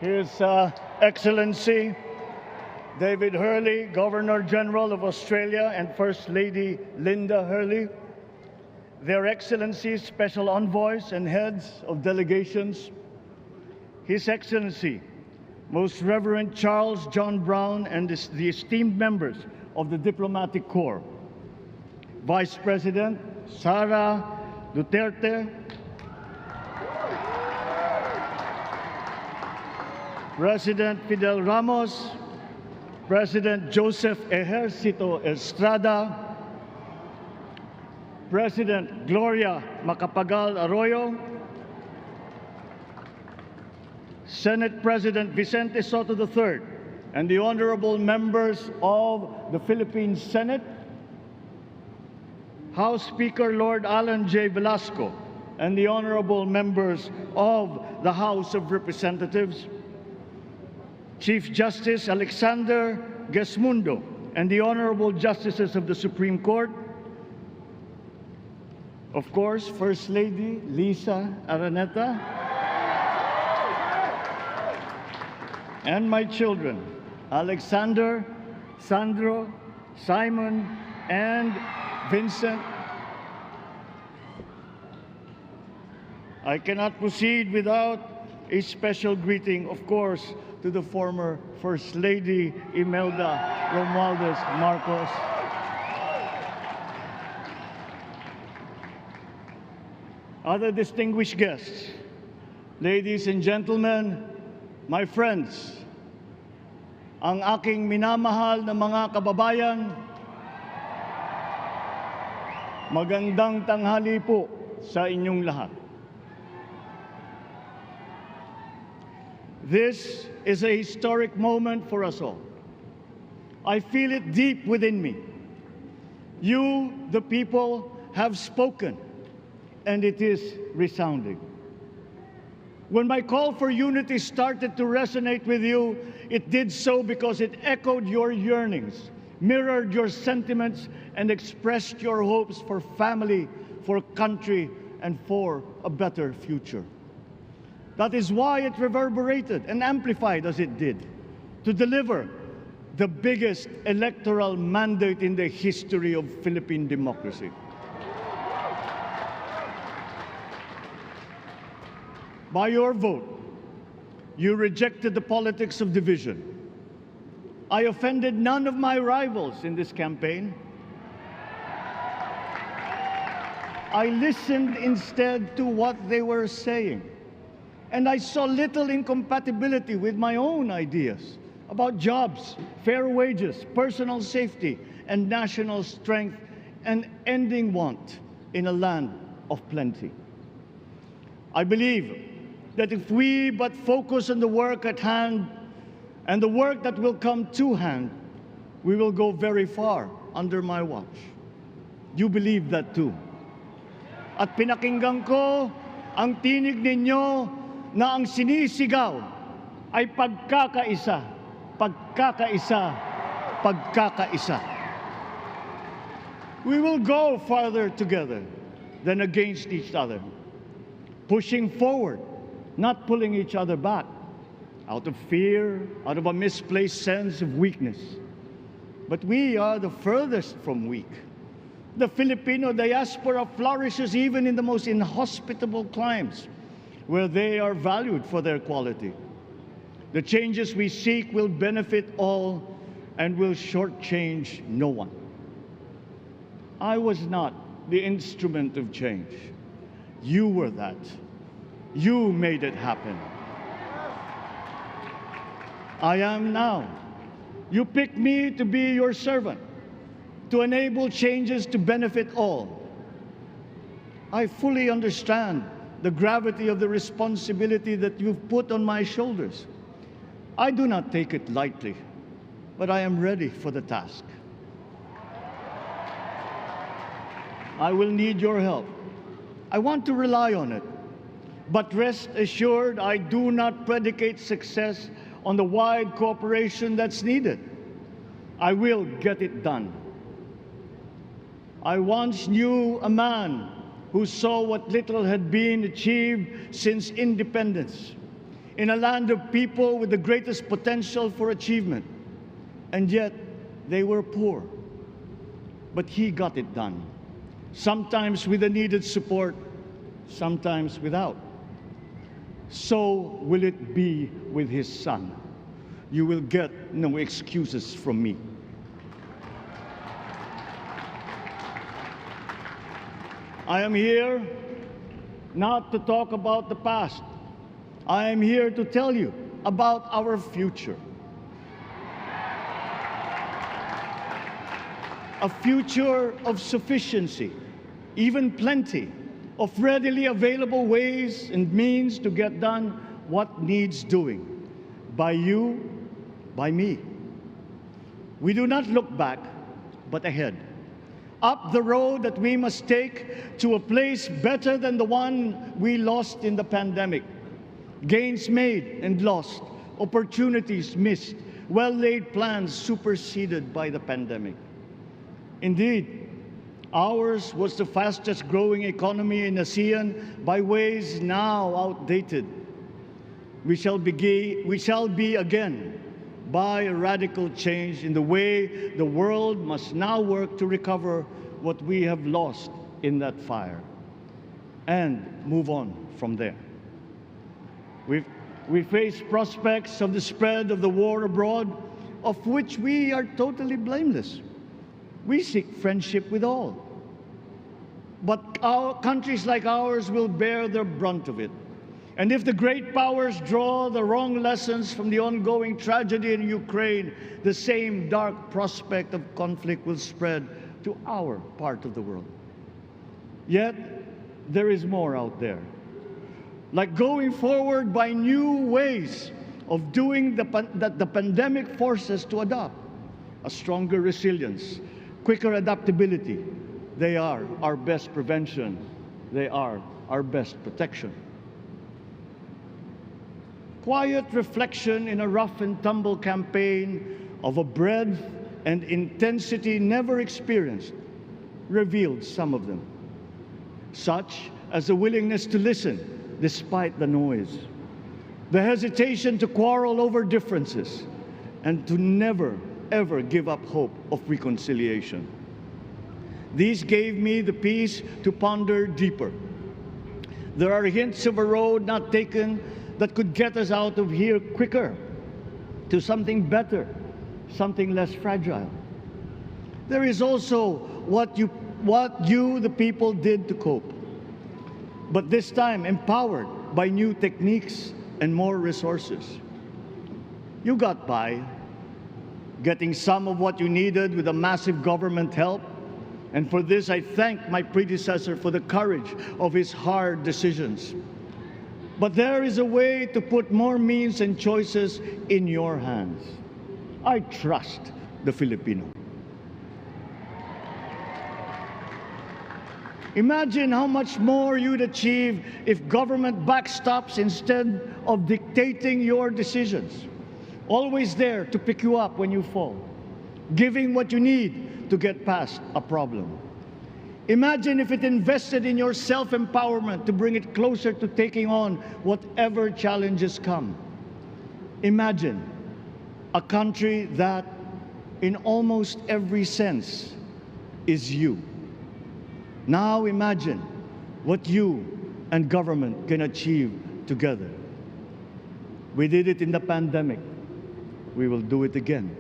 His Excellency David Hurley, Governor General of Australia, and First Lady Linda Hurley, Their Excellencies, Special Envoys, and Heads of Delegations, His Excellency, Most Reverend Charles John Brown, and the esteemed members of the Diplomatic Corps, Vice President Sara Duterte, President Fidel Ramos, President Joseph Ejercito Estrada, President Gloria Macapagal Arroyo, Senate President Vicente Soto III, and the honorable members of the Philippine Senate, House Speaker Lord Alan J. Velasco, and the honorable members of the House of Representatives, Chief Justice Alexander Gesmundo, and the honorable justices of the Supreme Court, of course, First Lady Lisa Araneta, and my children, Alexander, Sandro, Simon, and Vincent. I cannot proceed without a special greeting, of course, to the former First Lady Imelda Romualdez Marcos. Other distinguished guests, ladies and gentlemen, my friends, ang aking minamahal na mga kababayan, magandang tanghali po sa inyong lahat. This is a historic moment for us all. I feel it deep within me. You, the people, have spoken, and it is resounding. When my call for unity started to resonate with you, it did so because it echoed your yearnings, mirrored your sentiments, and expressed your hopes for family, for country, and for a better future. That is why it reverberated and amplified as it did, to deliver the biggest electoral mandate in the history of Philippine democracy. By your vote, you rejected the politics of division. I offended none of my rivals in this campaign. I listened instead to what they were saying. And I saw little incompatibility with my own ideas about jobs, fair wages, personal safety, and national strength, and ending want in a land of plenty. I believe that if we but focus on the work at hand and the work that will come to hand, we will go very far under my watch. You believe that too. At pinakinggan ko ang tinig ninyo na ang sinisigaw ay pagkakaisa, pagkakaisa, pagkakaisa. We will go farther together than against each other, pushing forward, not pulling each other back, out of fear, out of a misplaced sense of weakness. But we are the furthest from weak. The Filipino diaspora flourishes even in the most inhospitable climes, where they are valued for their quality. The changes we seek will benefit all and will shortchange no one. I was not the instrument of change. You were that. You made it happen. I am now. You picked me to be your servant, to enable changes to benefit all. I fully understand the gravity of the responsibility that you've put on my shoulders. I do not take it lightly, but I am ready for the task. I will need your help. I want to rely on it. But rest assured, I do not predicate success on the wide cooperation that's needed. I will get it done. I once knew a man who saw what little had been achieved since independence. in a land of people with the greatest potential for achievement, and yet they were poor. But he got it done, sometimes with the needed support, sometimes without. So will it be with his son. You will get no excuses from me. I am here not to talk about the past. I am here to tell you about our future. A future of sufficiency, even plenty, of readily available ways and means to get done what needs doing, by you, by me. We do not look back, but ahead, up the road that we must take to a place better than the one we lost in the pandemic. Gains made and lost, opportunities missed, well-laid plans superseded by the pandemic. Indeed, ours was the fastest growing economy in ASEAN by ways now outdated. We shall be again by a radical change in the way the world must now work to recover what we have lost in that fire and move on from there. We face prospects of the spread of the war abroad, of which we are totally blameless. We seek friendship with all. But countries like ours will bear the brunt of it. And if the great powers draw the wrong lessons from the ongoing tragedy in Ukraine, the same dark prospect of conflict will spread to our part of the world. Yet, there is more out there. Like going forward by new ways of doing that the pandemic forces to adopt. A stronger resilience, quicker adaptability. They are our best prevention. They are our best protection. Quiet reflection in a rough and tumble campaign of a breadth and intensity never experienced revealed some of them, such as the willingness to listen despite the noise, the hesitation to quarrel over differences, and to never, ever give up hope of reconciliation. These gave me the peace to ponder deeper. There are hints of a road not taken that could get us out of here quicker to something better, something less fragile. There is also what you, the people, did to cope, but this time empowered by new techniques and more resources. You got by, getting some of what you needed with a massive government help, and for this I thank my predecessor for the courage of his hard decisions. But there is a way to put more means and choices in your hands. I trust the Filipino. Imagine how much more you'd achieve if government backstops instead of dictating your decisions. Always there to pick you up when you fall, giving what you need to get past a problem. Imagine if it invested in your self-empowerment to bring it closer to taking on whatever challenges come. Imagine a country that, in almost every sense, is you. Now imagine what you and government can achieve together. We did it in the pandemic. We will do it again.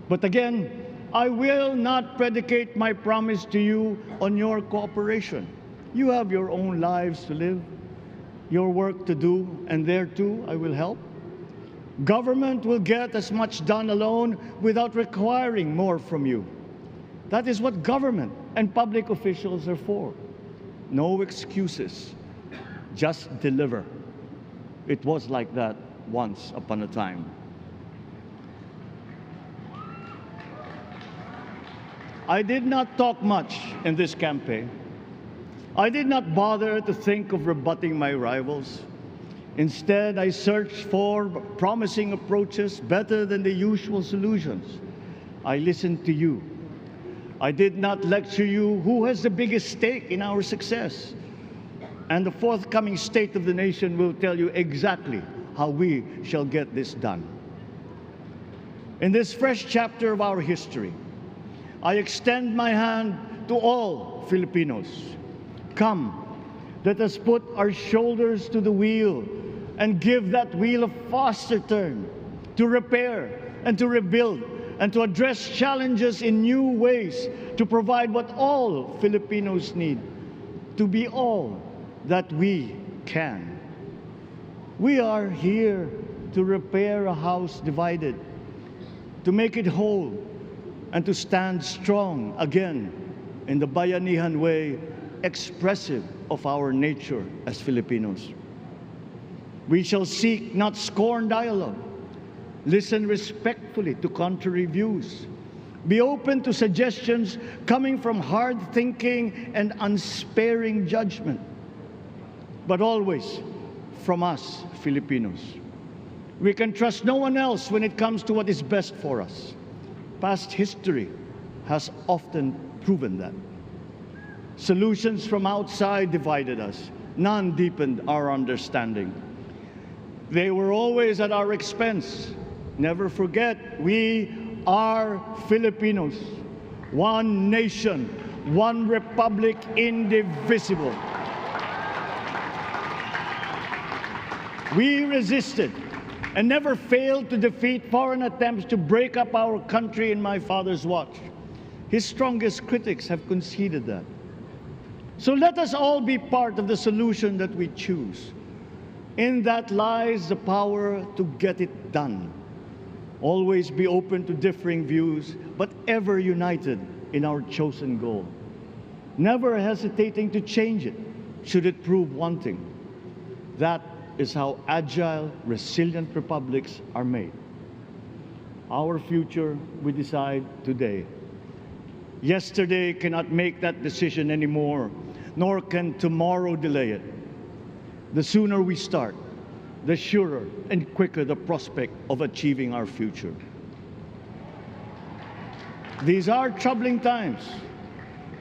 But again, I will not predicate my promise to you on your cooperation. You have your own lives to live, your work to do, and there too I will help. Government will get as much done alone without requiring more from you. That is what government and public officials are for. No excuses, just deliver. It was like that once upon a time. I did not talk much in this campaign. I did not bother to think of rebutting my rivals. Instead, I searched for promising approaches better than the usual solutions. I listened to you. I did not lecture you who has the biggest stake in our success. And the forthcoming State of the Nation will tell you exactly how we shall get this done. In this fresh chapter of our history, I extend my hand to all Filipinos. Come, let us put our shoulders to the wheel and give that wheel a faster turn to repair and to rebuild and to address challenges in new ways, to provide what all Filipinos need, to be all that we can. We are here to repair a house divided, to make it whole, and to stand strong again in the bayanihan way, expressive of our nature as Filipinos. We shall seek, not scorn, dialogue. Listen respectfully to contrary views. Be open to suggestions coming from hard thinking and unsparing judgment. But always from us, Filipinos. We can trust no one else when it comes to what is best for us. Past history has often proven that. Solutions from outside divided us. None deepened our understanding. They were always at our expense. Never forget, we are Filipinos. One nation, one republic, indivisible. We resisted and never failed to defeat foreign attempts to break up our country in my father's watch. His strongest critics have conceded that. So let us all be part of the solution that we choose. In that lies the power to get it done. Always be open to differing views, but ever united in our chosen goal. Never hesitating to change it, should it prove wanting. That is how agile, resilient republics are made. Our future we decide today. Yesterday cannot make that decision anymore, nor can tomorrow delay it. The sooner we start, the surer and quicker the prospect of achieving our future. These are troubling times.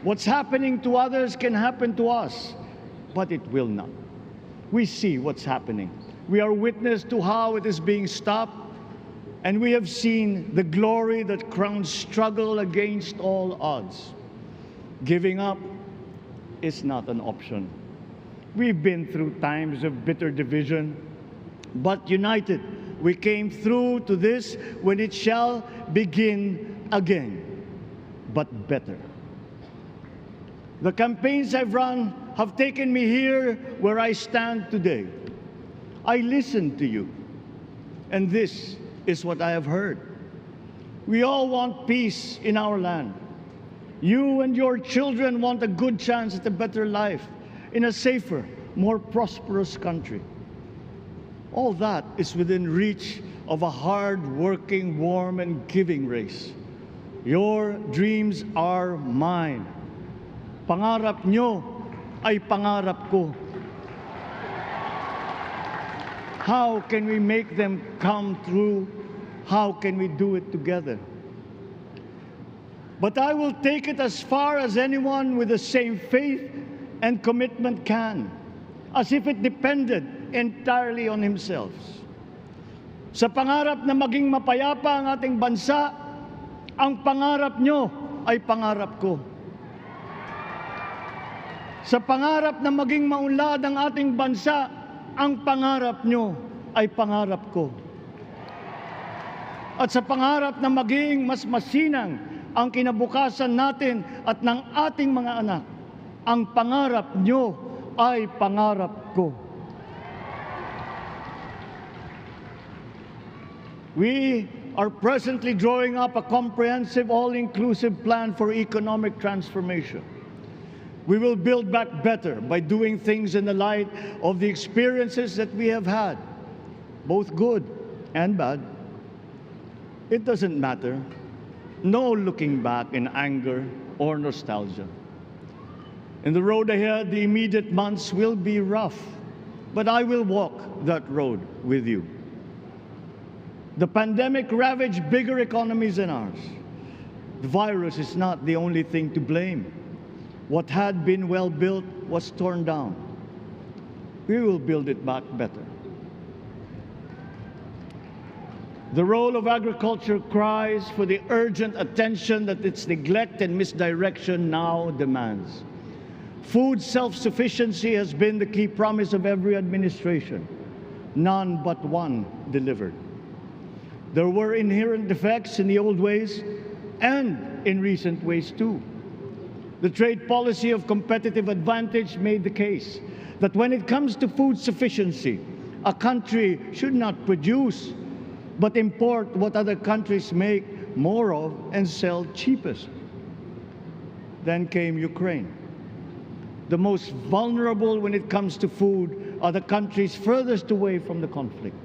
What's happening to others can happen to us, but it will not. We see what's happening. We are witness to how it is being stopped, and we have seen the glory that crowns struggle against all odds. Giving up is not an option. We've been through times of bitter division, but united, we came through to this when it shall begin again, but better. The campaigns I've run have taken me here where I stand today. I listened to you, and this is what I have heard. We all want peace in our land. You and your children want a good chance at a better life in a safer, more prosperous country. All that is within reach of a hard-working, warm, and giving race. Your dreams are mine. Pangarap nyo ay pangarap ko. How can we make them come true? How can we do it together? But I will take it as far as anyone with the same faith and commitment can, as if it depended entirely on himself. Sa pangarap na maging mapayapa ang ating bansa, ang pangarap nyo ay pangarap ko. Sa pangarap na maging maunlad ang ating bansa, ang pangarap nyo ay pangarap ko. At sa pangarap na maging mas masinang ang kinabukasan natin at ng ating mga anak, ang pangarap nyo ay pangarap ko. We are presently drawing up a comprehensive, all-inclusive plan for economic transformation. We will build back better by doing things in the light of the experiences that we have had, both good and bad. It doesn't matter. No looking back in anger or nostalgia. In the road ahead, the immediate months will be rough, but I will walk that road with you. The pandemic ravaged bigger economies than ours. The virus is not the only thing to blame. What had been well built was torn down. we will build it back better. The role of agriculture cries for the urgent attention that its neglect and misdirection now demands. Food self-sufficiency has been the key promise of every administration. None but one delivered. There were inherent defects in the old ways and in recent ways too. The trade policy of competitive advantage made the case that when it comes to food sufficiency, a country should not produce but import what other countries make more of and sell cheapest. Then came Ukraine. The most vulnerable when it comes to food are the countries furthest away from the conflict,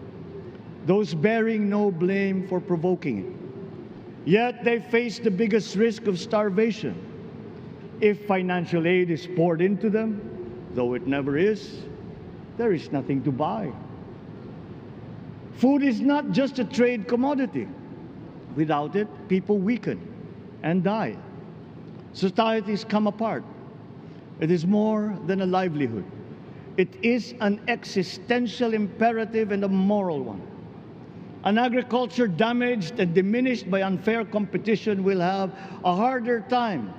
those bearing no blame for provoking it. Yet they face the biggest risk of starvation. If financial aid is poured into them, though it never is, there is nothing to buy. Food is not just a trade commodity. Without it, people weaken and die. Societies come apart. It is more than a livelihood. It is an existential imperative and a moral one. An agriculture damaged and diminished by unfair competition will have a harder time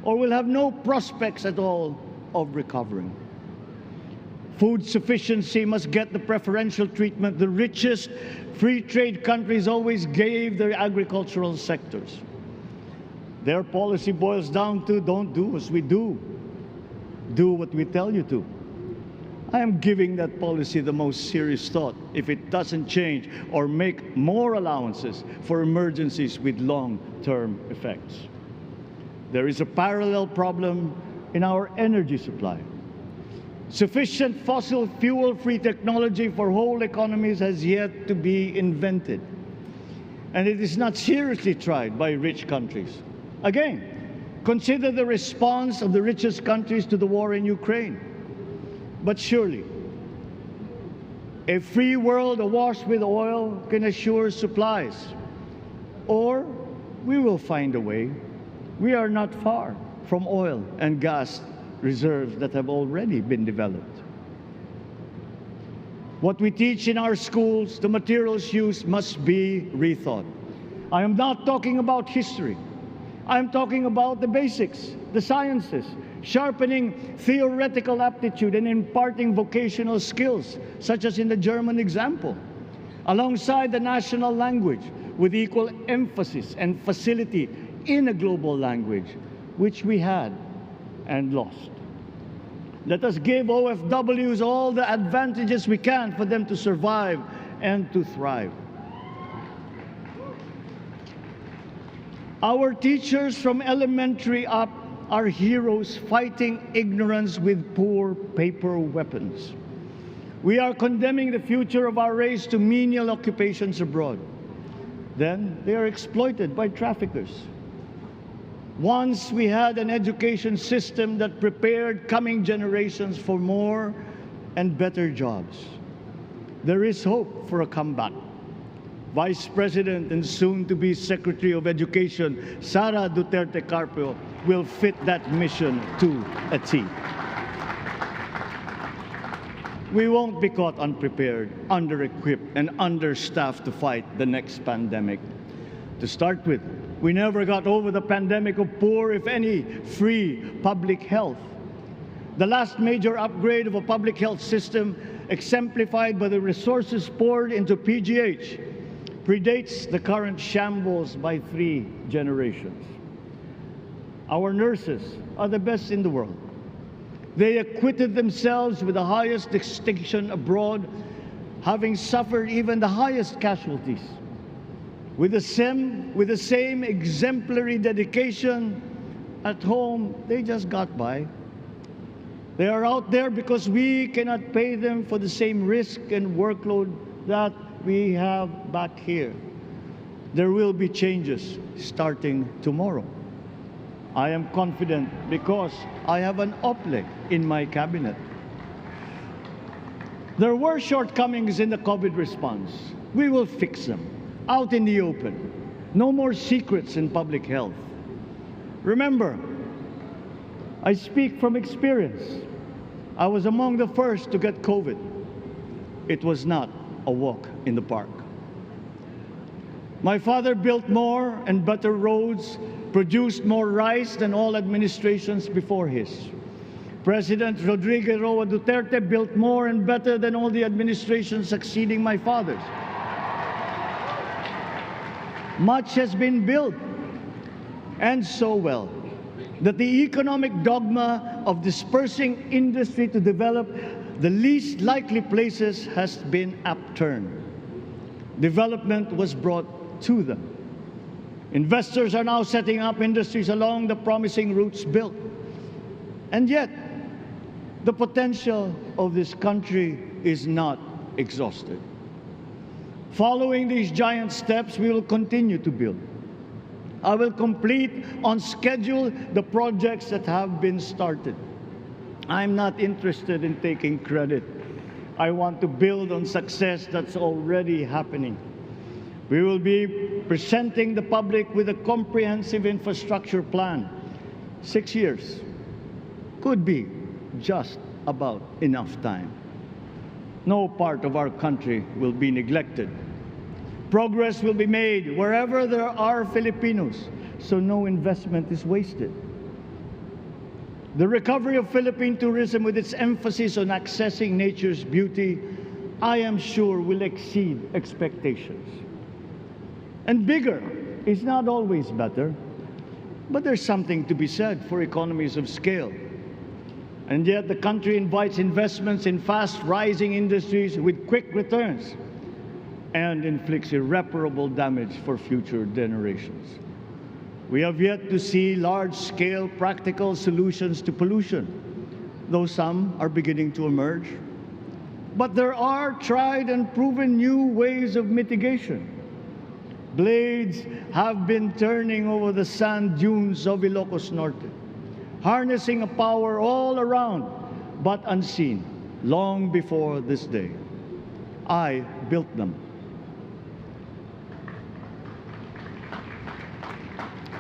or will have no prospects at all of recovering. Food sufficiency must get the preferential treatment the richest free trade countries always gave their agricultural sectors. Their policy boils down to don't do as we do. Do what we tell you to. I am giving that policy the most serious thought if it doesn't change or make more allowances for emergencies with long-term effects. There is a parallel problem in our energy supply. Sufficient fossil fuel-free technology for whole economies has yet to be invented. And it is not seriously tried by rich countries. Again, consider the response of the richest countries to the war in Ukraine. But surely, a free world awash with oil can assure supplies. Or we will find a way. We are not far from oil and gas reserves that have already been developed. What we teach in our schools, the materials used must be rethought. I am not talking about history. I am talking about the basics, the sciences, sharpening theoretical aptitude and imparting vocational skills, such as in the German example, alongside the national language with equal emphasis and facility in a global language, which we had and lost. Let us give OFWs all the advantages we can for them to survive and to thrive. Our teachers from elementary up are heroes fighting ignorance with poor paper weapons. We are condemning the future of our race to menial occupations abroad. Then they are exploited by traffickers. Once we had an education system that prepared coming generations for more and better jobs. There is hope for a comeback. Vice President and soon-to-be Secretary of Education, Sara Duterte Carpio, will fit that mission to a T. We won't be caught unprepared, under-equipped, and understaffed to fight the next pandemic. To start with, we never got over the pandemic of poor, if any, free public health. The last major upgrade of a public health system, exemplified by the resources poured into PGH, predates the current shambles by 3 generations. Our nurses are the best in the world. They acquitted themselves with the highest distinction abroad, having suffered even the highest casualties. With the same exemplary dedication at home, they just got by. They are out there because we cannot pay them for the same risk and workload that we have back here. There will be changes starting tomorrow. I am confident because I have an OPLE in my cabinet. There were shortcomings in the COVID response. We will fix them. Out in the open. No more secrets in public health. Remember, I speak from experience. I was among the first to get COVID. It was not a walk in the park. My father built more and better roads, produced more rice than all administrations before his. President Rodrigo Roa Duterte built more and better than all the administrations succeeding my father's. Much has been built, and so well, that the economic dogma of dispersing industry to develop the least likely places has been upturned. Development was brought to them. Investors are now setting up industries along the promising routes built. And yet, the potential of this country is not exhausted. Following these giant steps, we will continue to build. I will complete on schedule the projects that have been started. I'm not interested in taking credit. I want to build on success that's already happening. We will be presenting the public with a comprehensive infrastructure plan. 6 years could be just about enough time. No part of our country will be neglected. Progress will be made wherever there are Filipinos, so no investment is wasted. The recovery of Philippine tourism, with its emphasis on accessing nature's beauty, I am sure will exceed expectations. And bigger is not always better, but there's something to be said for economies of scale. And yet the country invites investments in fast-rising industries with quick returns and inflicts irreparable damage for future generations. We have yet to see large-scale practical solutions to pollution, though some are beginning to emerge. But there are tried and proven new ways of mitigation. Blades have been turning over the sand dunes of Ilocos Norte, harnessing a power all around, but unseen, long before this day. I built them.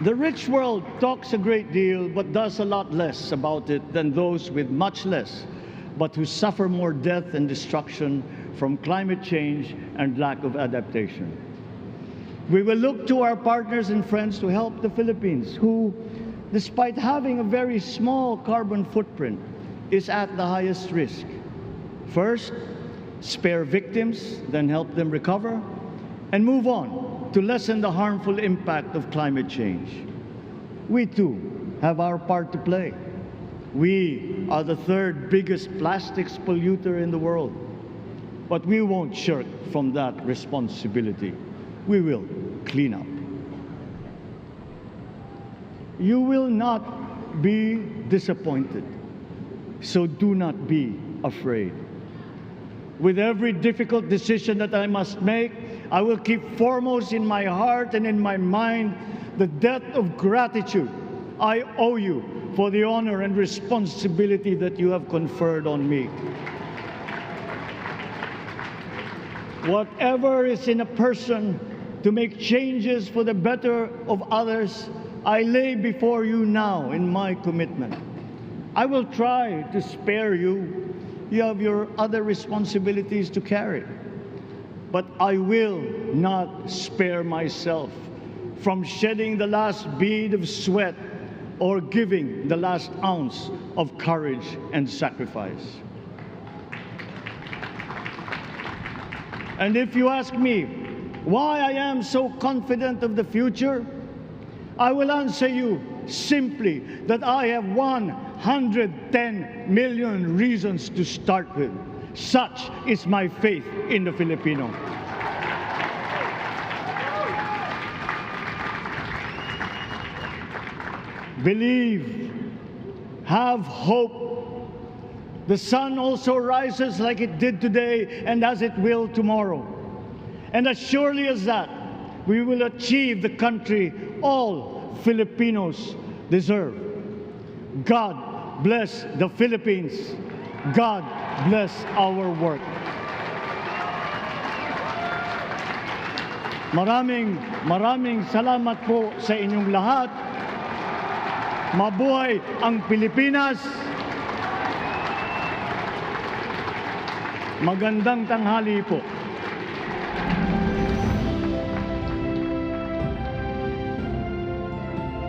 The rich world talks a great deal, but does a lot less about it than those with much less, but who suffer more death and destruction from climate change and lack of adaptation. We will look to our partners and friends to help the Philippines, who, despite having a very small carbon footprint, is at the highest risk. First, spare victims, then help them recover, and move on to lessen the harmful impact of climate change. We too have our part to play. We are the third biggest plastics polluter in the world, but we won't shirk from that responsibility. We will clean up. You will not be disappointed, so do not be afraid. With every difficult decision that I must make, I will keep foremost in my heart and in my mind the debt of gratitude I owe you for the honor and responsibility that you have conferred on me. Whatever is in a person to make changes for the better of others, I lay before you now in my commitment. I will try to spare you. You have your other responsibilities to carry. But I will not spare myself from shedding the last bead of sweat or giving the last ounce of courage and sacrifice. And if you ask me why I am so confident of the future, I will answer you simply that I have 110 million reasons to start with. Such is my faith in the Filipino. Believe, have hope. The sun also rises like it did today and as it will tomorrow. And as surely as that, we will achieve the country all Filipinos deserve. God bless the Philippines. God bless our work. Maraming salamat po sa inyong lahat. Mabuhay ang Pilipinas. Magandang tanghali po.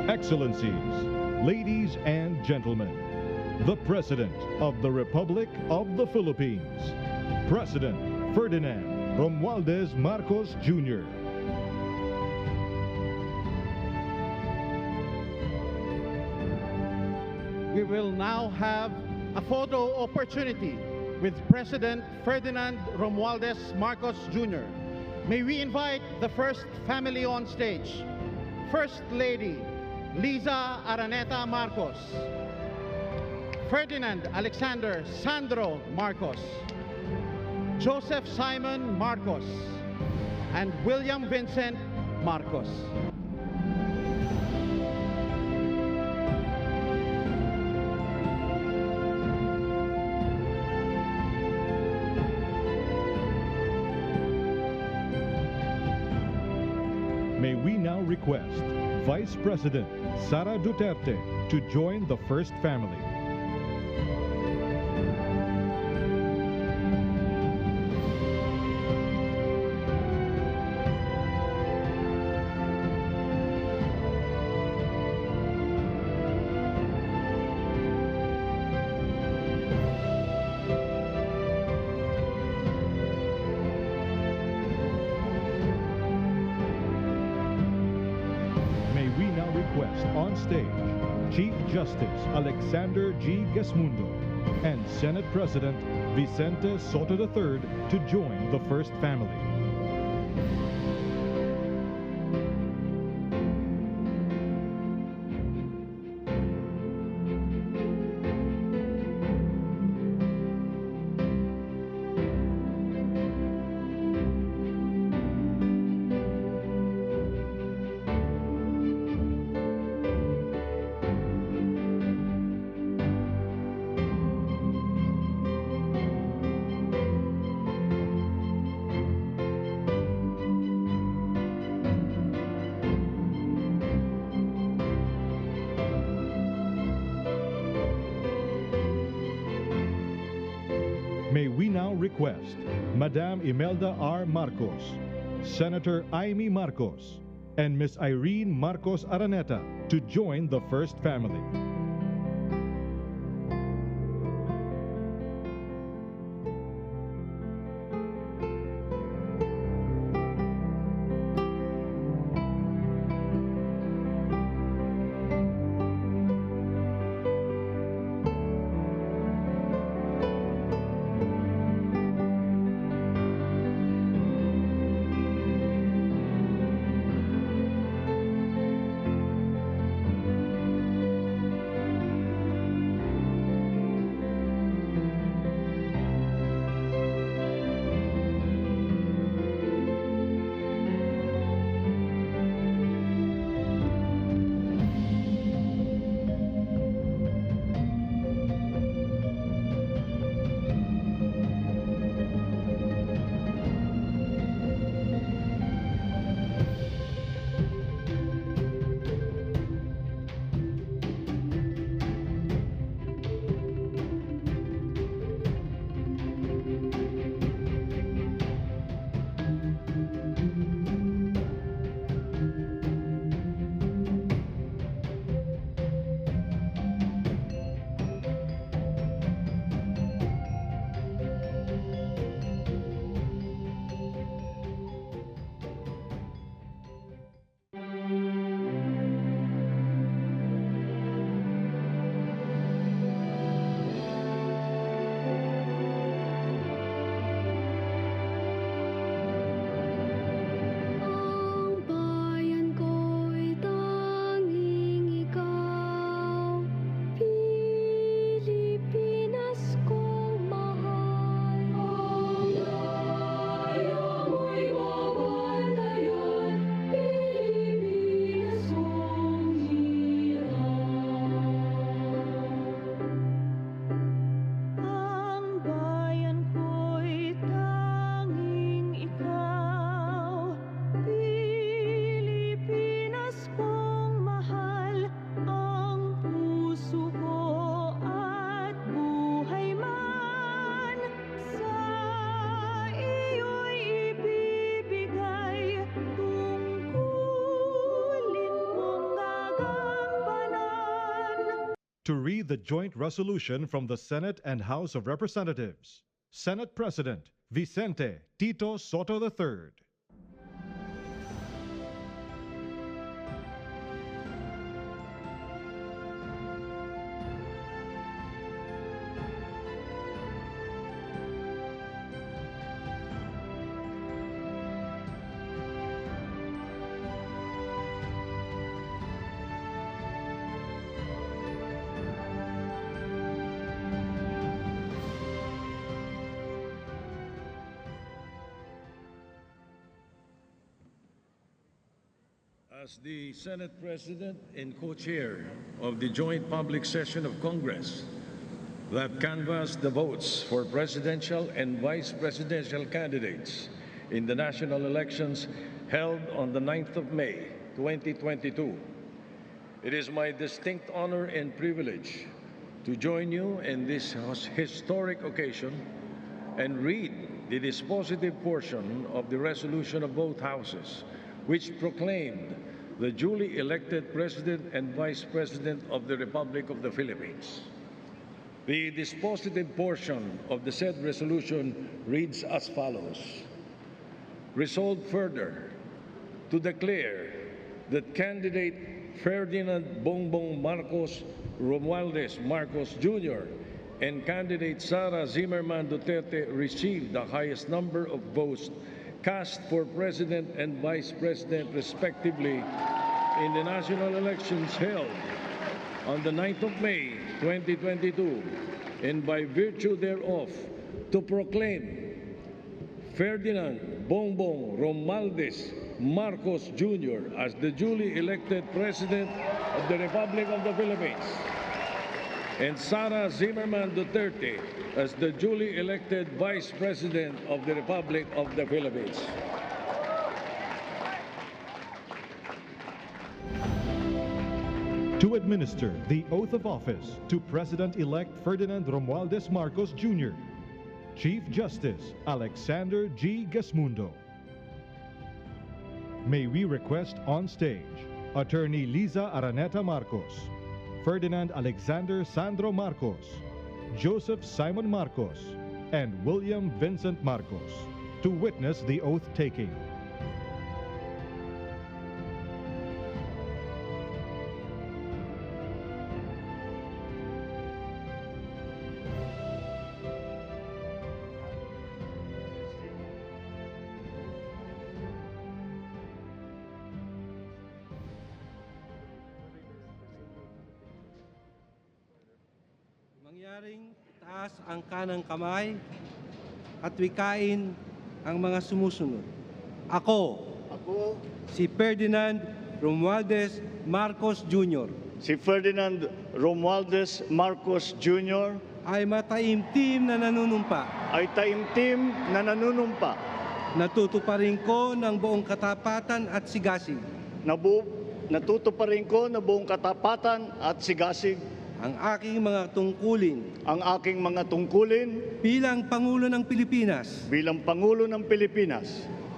Excellencies, ladies and gentlemen, the President of the Republic of the Philippines, President Ferdinand Romualdez Marcos Jr. We will now have a photo opportunity with President Ferdinand Romualdez Marcos Jr. May we invite the first family on stage. First Lady Liza Araneta Marcos, Ferdinand Alexander Sandro Marcos, Joseph Simon Marcos, and William Vincent Marcos. May we now request Vice President Sara Duterte to join the first family. Request on stage Chief Justice Alexander G. Gesmundo and Senate President Vicente Soto III to join the first family. May we now request Madam Imelda R. Marcos, Senator Amy Marcos, and Ms. Irene Marcos Araneta to join the first family. to read the joint resolution from the Senate and House of Representatives. Senate President Vicente Tito Soto III. As the Senate President and co-chair of the joint public session of Congress that canvassed the votes for presidential and vice presidential candidates in the national elections held on the 9th of May, 2022, it is my distinct honor and privilege to join you in this historic occasion and read the dispositive portion of the resolution of both houses, which proclaimed the duly elected President and Vice President of the Republic of the Philippines. The dispositive portion of the said resolution reads as follows. Resolved further to declare that candidate Ferdinand Bongbong Marcos Romualdez Marcos Jr. and candidate Sara Zimmerman Duterte received the highest number of votes cast for President and Vice President respectively in the national elections held on the 9th of May, 2022, and by virtue thereof to proclaim Ferdinand Bongbong Romualdez Marcos Jr. as the duly elected President of the Republic of the Philippines and Sara Zimmerman Duterte as the duly elected Vice President of the Republic of the Philippines. To administer the oath of office to President-elect Ferdinand Romualdez Marcos Jr., Chief Justice Alexander G. Gasmundo. May we request on stage Attorney Liza Araneta Marcos, Ferdinand Alexander Sandro Marcos, Joseph Simon Marcos, and William Vincent Marcos to witness the oath-taking. Mangyaring taas ang kanang kamay at wikain ang mga sumusunod. Ako, si Ferdinand Romualdez Marcos Jr. Si Ferdinand Romualdez Marcos Jr. ay mataimtim na nanunumpa. Natutuparin ko ng buong katapatan at sigasig. Natutuparin ko na buong katapatan at sigasig ang aking mga tungkulin bilang Pangulo ng Pilipinas.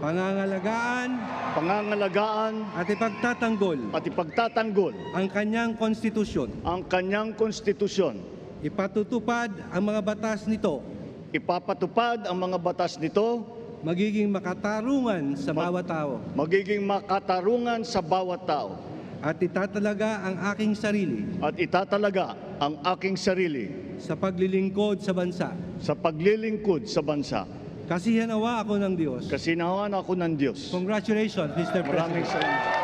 Pangangalagaan at ipagtatanggol ang kanyang konstitusyon. Ipatutupad ang mga batas nito. Magiging makatarungan sa bawat tao. At itatalaga ang aking sarili sa paglilingkod sa bansa. Kasinawa ako ng Diyos. Congratulations, Mr. President. Maraming salamat.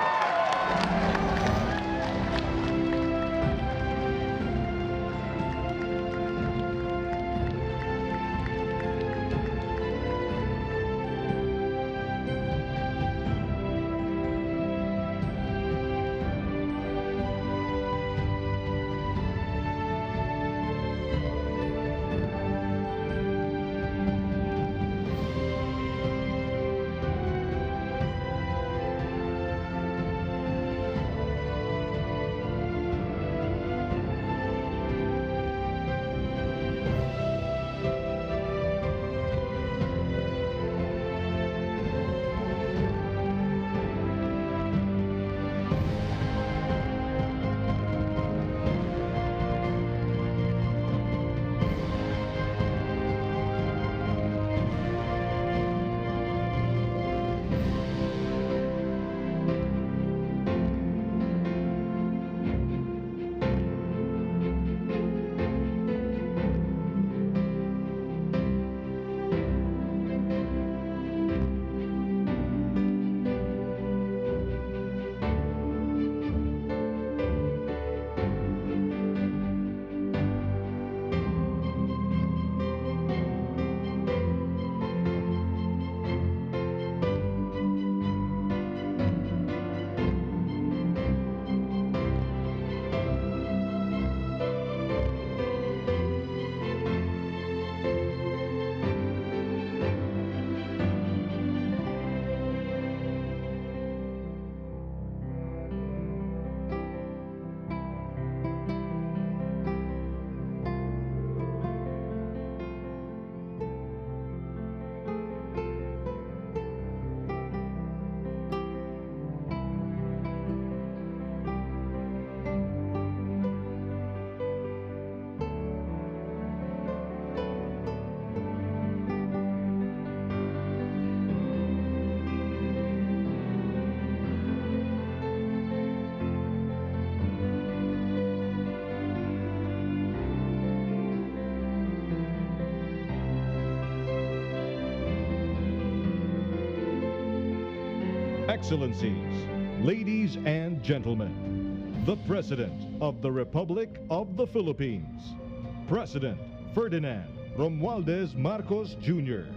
Excellencies, ladies and gentlemen, the President of the Republic of the Philippines, President Ferdinand Romualdez Marcos Jr.